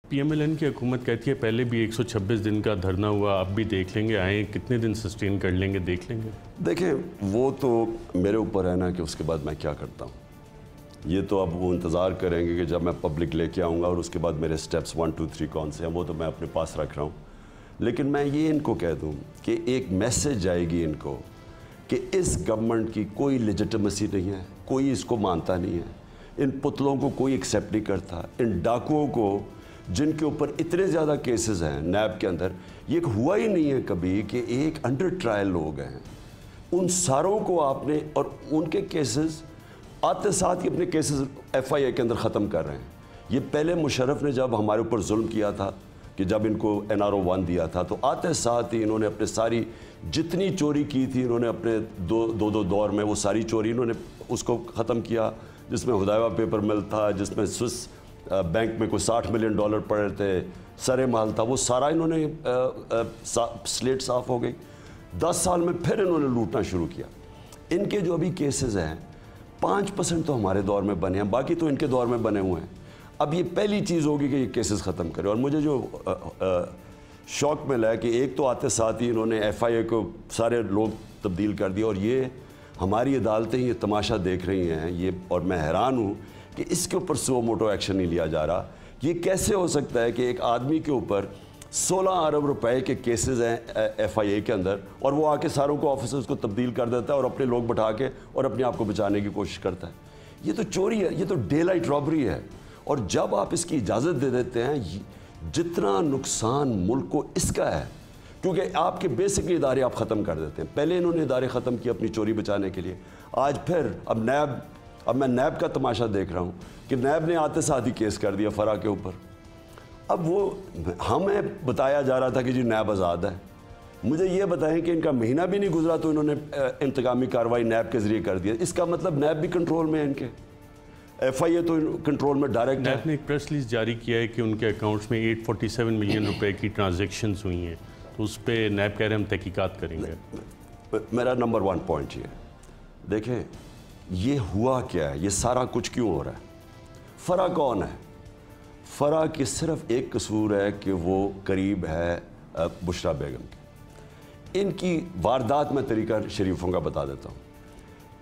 पीएमएलएन की हुकूमत कहती है पहले भी 126 दिन का धरना हुआ, अब भी देख लेंगे, आए कितने दिन सस्टेन कर लेंगे, देख लेंगे। देखिए, वो तो मेरे ऊपर है ना कि उसके बाद मैं क्या करता हूँ। ये तो अब वो इंतज़ार करेंगे कि जब मैं पब्लिक लेके आऊँगा और उसके बाद मेरे स्टेप्स 1 2 3 कौन से हैं, वो तो मैं अपने पास रख रहा हूँ। लेकिन मैं ये इनको कह दूँ कि एक मैसेज जाएगी इनको कि इस गवर्नमेंट की कोई लेजिटिमेसी नहीं है, कोई इसको मानता नहीं है, इन पुतलों को कोई एक्सेप्ट नहीं करता, इन डाकुओं को जिनके ऊपर इतने ज़्यादा केसेस हैं नैब के अंदर, ये हुआ ही नहीं है कभी कि एक अंडर ट्रायल लोग हैं, उन सारों को आपने, और उनके केसेस आते साथ ही अपने केसेस FIA के अंदर ख़त्म कर रहे हैं। ये पहले मुशर्रफ ने जब हमारे ऊपर जुल्म किया था कि जब इनको NRO 1 दिया था तो आते साथ ही इन्होंने अपने सारी जितनी चोरी की थी इन्होंने अपने दो दौर में वो सारी चोरी इन्होंने उसको ख़त्म किया, जिसमें हुदायबा पेपर मिल था, जिसमें स्विस बैंक में कोई $60 मिलियन पड़े थे, सरे माल था, वो सारा इन्होंने स्लेट साफ़ हो गई। 10 साल में फिर इन्होंने लूटना शुरू किया। इनके जो अभी केसेस हैं 5% तो हमारे दौर में बने हैं, बाकी तो इनके दौर में बने हुए हैं। अब ये पहली चीज़ होगी कि ये केसेस ख़त्म करें। और मुझे जो शौक मिला है कि एक तो आते साथ ही इन्होंने FIA को सारे लोग तब्दील कर दिया, और ये हमारी अदालतें ये तमाशा देख रही हैं ये, और मैं हैरान हूँ कि इसके ऊपर सो मोटो एक्शन नहीं लिया जा रहा। ये कैसे हो सकता है कि एक आदमी के ऊपर 16 अरब रुपए के केसेस हैं FIA के अंदर, और वो आके सारों को ऑफिसर्स को तब्दील कर देता है और अपने लोग बैठा के और अपने आप को बचाने की कोशिश करता है। ये तो चोरी है, ये तो डे लाइट रॉबरी है। और जब आप इसकी इजाज़त दे देते हैं, जितना नुकसान मुल्क को इसका है, क्योंकि आपके बेसिकली इदारे आप ख़त्म कर देते हैं। पहले इन्होंने इदारे ख़त्म किए अपनी चोरी बचाने के लिए, आज फिर अब मैं नैब का तमाशा देख रहा हूँ कि नैब ने आते साथ ही केस कर दिया फरा के ऊपर। अब वो हमें बताया जा रहा था कि जी नैब आज़ाद है, मुझे ये बताएं कि इनका महीना भी नहीं गुजरा तो इन्होंने इंतकामी कार्रवाई नैब के ज़रिए कर दी। इसका मतलब नैब भी कंट्रोल में है, इनके FIA तो कंट्रोल में डायरेक्ट है। नैब ने एक प्रेस रिलीज जारी किया है कि उनके अकाउंट्स में 847 मिलियन रुपए की ट्रांजैक्शंस हुई हैं, तो उस पर नैब कह रहे हैं हम तहकीकात करेंगे। मेरा नंबर 1 पॉइंट ये, देखें ये हुआ क्या है, ये सारा कुछ क्यों हो रहा है। फरा कौन है? फरा की सिर्फ एक कसूर है कि वो करीब है बुशरा बेगम के। इनकी वारदात में तरीका शरीफों का बता देता हूँ।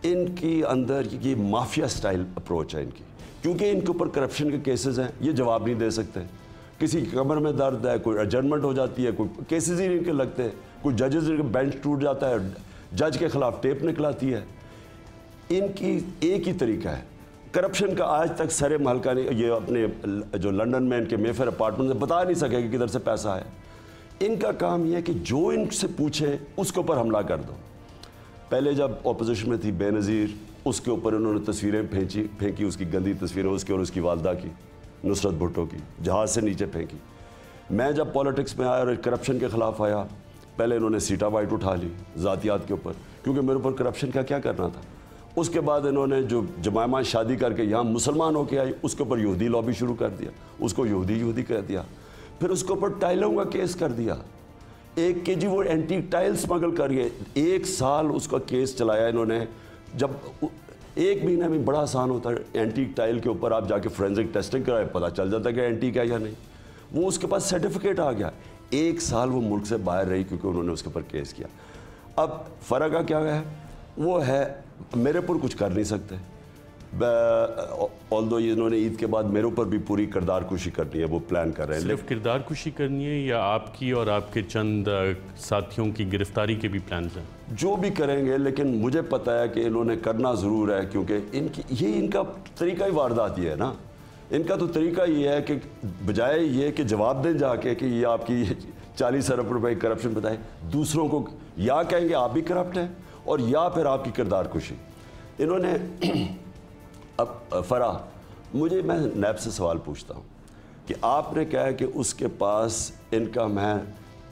इनकी अंदर ये माफिया स्टाइल अप्रोच है इनकी, क्योंकि इनके ऊपर करप्शन के केसेस हैं, ये जवाब नहीं दे सकते। किसी की कमर में दर्द है, कोई एडजर्नमेंट हो जाती है, कोई केसेस ही इनके लगते हैं, कोई जजेस बेंच टूट जाता है, जज के खिलाफ टेप निकलाती है। इनकी एक ही तरीका है करप्शन का। आज तक सरे महलका ने ये अपने जो लंदन में इनके मेफेयर अपार्टमेंट से बता नहीं सके कि किधर से पैसा है। इनका काम यह है कि जो इनसे पूछे उसके ऊपर हमला कर दो। पहले जब ऑपोजिशन में थी बेनज़ीर, उसके ऊपर उन्होंने तस्वीरें फेंकी, उसकी गंदी तस्वीरें उसकी और उसकी वालदा की, नुसरत भुट्टो की, जहाज़ से नीचे फेंकी। मैं जब पॉलिटिक्स में आया और करप्शन के ख़िलाफ़ आया, पहले इन्होंने सीटा वाइट उठा ली ज़ातियात के ऊपर, क्योंकि मेरे ऊपर करप्शन का क्या करना था। उसके बाद इन्होंने जो जमायमा शादी करके यहाँ मुसलमान होके आई, उसके ऊपर यहूदी लॉबी शुरू कर दिया, उसको यहूदी कह दिया। फिर उसके ऊपर टाइलों का केस कर दिया, 1 kg वो एंटीक टाइल स्मगल कर गए। 1 साल उसका केस चलाया इन्होंने। जब 1 महीना में बड़ा आसान होता है, एंटीक टाइल के ऊपर आप जाके फोरेंसिक टेस्टिंग कराए, पता चल जाता है कि एंटीक है या नहीं। वो उसके पास सर्टिफिकेट आ गया। 1 साल वो मुल्क से बाहर रही क्योंकि उन्होंने उसके ऊपर केस किया। अब फ़र्क का क्या है, वो है मेरे पर कुछ कर नहीं सकते। ऑल्दो इन्होंने ईद के बाद मेरे ऊपर भी पूरी किरदार कुशी करनी है, वो प्लान कर रहे हैं। सिर्फ किरदार कुशी करनी है या आपकी और आपके चंद साथियों की गिरफ्तारी के भी प्लान हैं? जो भी करेंगे, लेकिन मुझे पता है कि इन्होंने करना ज़रूर है, क्योंकि इनका तरीका ही वारदात ये है ना। इनका तो तरीका ये है कि बजाय ये कि जवाब दें जाके कि ये आपकी 40 अरब रुपए करप्शन बताए, दूसरों को या कहेंगे आप भी करप्ट हैं, और या फिर आपकी किरदार कुशी। इन्होंने अब फरा, मैं नैब से सवाल पूछता हूँ कि आपने कहा कि उसके पास इनकम है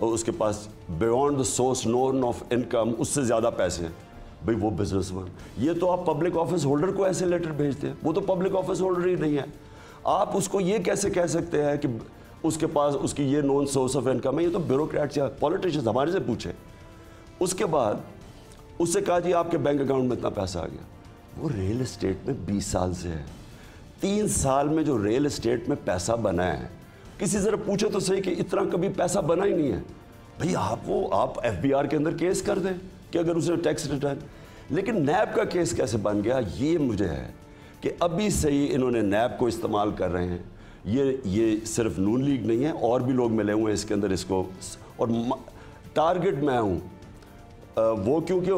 और उसके पास beyond the source known of income उससे ज़्यादा पैसे हैं। भाई वो बिजनेसमैन, ये तो आप पब्लिक ऑफिस होल्डर को ऐसे लेटर भेजते हैं, वो तो पब्लिक ऑफिस होल्डर ही नहीं है। आप उसको ये कैसे कह सकते हैं कि उसके पास उसकी ये नॉन सोर्स ऑफ इनकम है? ये तो ब्यूरोक्रेट्स या पॉलिटिशियंस हमारे से पूछे। उसके बाद उससे कहा जी आपके बैंक अकाउंट में इतना पैसा आ गया। वो रियल एस्टेट में 20 साल से है। 3 साल में जो रियल एस्टेट में पैसा बना है किसी जरा पूछे तो सही कि इतना कभी पैसा बना ही नहीं है। भाई आप FBR के अंदर केस कर दें कि अगर उसने टैक्स रिटर्न, लेकिन नैब का केस कैसे बन गया ये मुझे है कि अभी से ही इन्होंने नैब को इस्तेमाल कर रहे हैं। ये सिर्फ नून लीग नहीं है, और भी लोग मिले हुए हैं इसके अंदर इसको, और टारगेट मैं हूँ वो, क्योंकि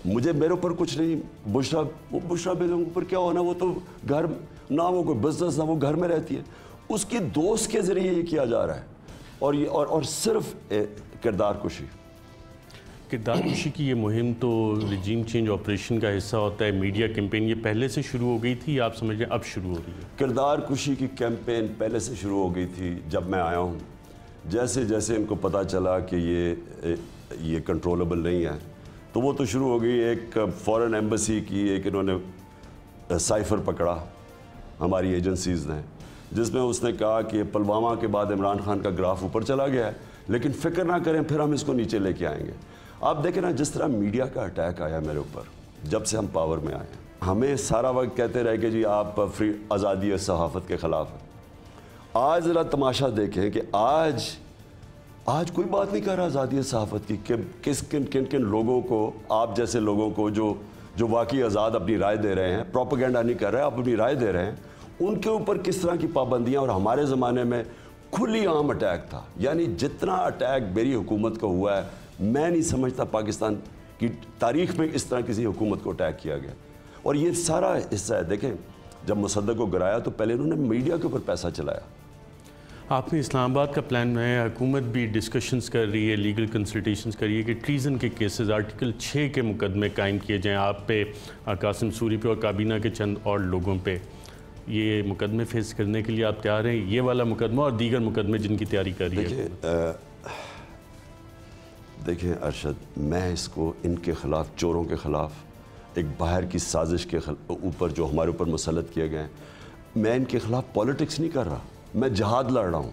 मुझे मेरे ऊपर कुछ नहीं, बुशरा बेगम ऊपर क्या होना, वो तो घर ना, वो कोई बिजनेस ना, वो घर में रहती है, उसकी दोस्त के जरिए ये किया जा रहा है, और ये और सिर्फ किरदार कुशी की ये मुहिम तो रिजीम चेंज ऑपरेशन का हिस्सा होता है। मीडिया कैंपेन ये पहले से शुरू हो गई थी, आप समझ लें अब शुरू हो रही है? किरदार कुशी की कैंपेन पहले से शुरू हो गई थी जब मैं आया हूँ। जैसे जैसे इनको पता चला कि ये कंट्रोलेबल नहीं है, तो वो तो शुरू हो गई। एक फॉरेन एम्बेसी की एक इन्होंने साइफर पकड़ा हमारी एजेंसीज़ ने, जिसमें उसने कहा कि पुलवामा के बाद इमरान खान का ग्राफ ऊपर चला गया है, लेकिन फिक्र ना करें, फिर हम इसको नीचे लेके आएंगे। आप देखें ना, जिस तरह मीडिया का अटैक आया मेरे ऊपर जब से हम पावर में आए, हमें सारा वक्त कहते रहे कि जी आप फ्री आज़ादी सहाफ़त के ख़िलाफ़ हैं। आज ज़रा तमाशा देखें कि आज कोई बात नहीं कर रहा आज़ादी सहाफ़त की, कि किन लोगों को, आप जैसे लोगों को जो वाकई आज़ाद अपनी राय दे रहे हैं, प्रोपेगेंडा नहीं कर रहे, आप अपनी राय दे रहे हैं, उनके ऊपर किस तरह की पाबंदियाँ। और हमारे ज़माने में खुली आम अटैक था, यानी जितना अटैक मेरी हुकूमत का हुआ है, मैं नहीं समझता पाकिस्तान की तारीख़ में इस तरह किसी हुकूमत को अटैक किया गया। और ये सारा हिस्सा है, देखें जब मुसद्दक़ को गिराया तो पहले उन्होंने मीडिया के ऊपर पैसा चलाया। आपने इस्लामाबाद का प्लान बनाया, हुकूमत भी डिस्कशंस कर रही है, लीगल कंसल्टेशंस कर रही है कि ट्रीज़न के केसेस आर्टिकल 6 के मुकदमे कायम किए जाएँ आप पे, कासिम सूरी पे और काबीना के चंद और लोगों पे। ये मुकदमे फेस करने के लिए आप तैयार हैं? ये वाला मुकदमा और दीगर मुकदमे जिनकी तैयारी कर रही है? देखिए अरशद, मैं इसको इनके ख़िलाफ़, चोरों के ख़िलाफ़, एक बाहर की साजिश के ऊपर जो हमारे ऊपर मुसल्लत किए गए हैं, मैं इनके ख़िलाफ़ पॉलिटिक्स नहीं कर रहा, मैं जहाद लड़ रहा हूँ।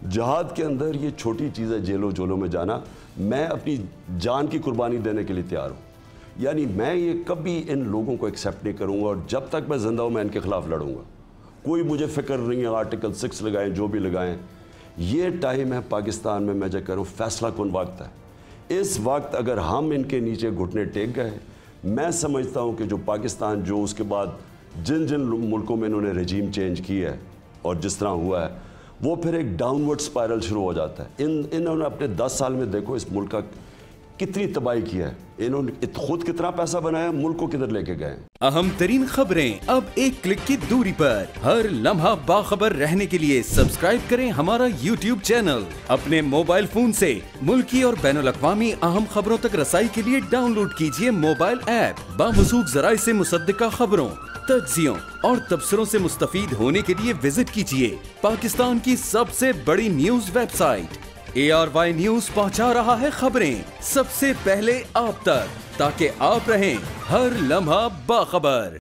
जहाद के अंदर ये छोटी चीज़ है जेलों जोलों में जाना, मैं अपनी जान की कुर्बानी देने के लिए तैयार हूँ। यानी मैं ये कभी इन लोगों को एक्सेप्ट नहीं करूँगा, और जब तक मैं ज़िंदा हूँ मैं इनके ख़िलाफ़ लड़ूंगा। कोई मुझे फ़िक्र नहीं है, आर्टिकल 6 लगाएं, जो भी लगाएं। ये टाइम है पाकिस्तान में, मैं जो कह रहा हूँ, फ़ैसला कुन वक्त है। इस वक्त अगर हम इनके नीचे घुटने टेक गए, मैं समझता हूँ कि जो पाकिस्तान, जो उसके बाद जिन जिन मुल्कों में इन्होंने रजीम चेंज की है और जिस तरह हुआ है, वो फिर एक डाउनवर्ड स्पायरल शुरू हो जाता है। इन्होंने अपने 10 साल में देखो इस मुल्क का कितनी तबाही की है, इन्होंने खुद कितना पैसा बनाया, मुल्क को किधर लेके गए। अहम तरीन खबरें अब एक क्लिक की दूरी पर, हर लम्हा बाखबर रहने के लिए सब्सक्राइब करें हमारा YouTube चैनल। अपने मोबाइल फोन से मुल्की और बैनुल अक़वामी अहम खबरों तक रसाई के लिए डाउनलोड कीजिए मोबाइल ऐप। बामसूख जराए से मुसद्दिका खबरों, तज्जियों और तबसरों से मुस्तफीद होने के लिए विजिट कीजिए पाकिस्तान की सबसे बड़ी न्यूज वेबसाइट। ARY न्यूज पहुंचा रहा है खबरें सबसे पहले आप तक, ताकि आप रहें हर लम्हा बाखबर।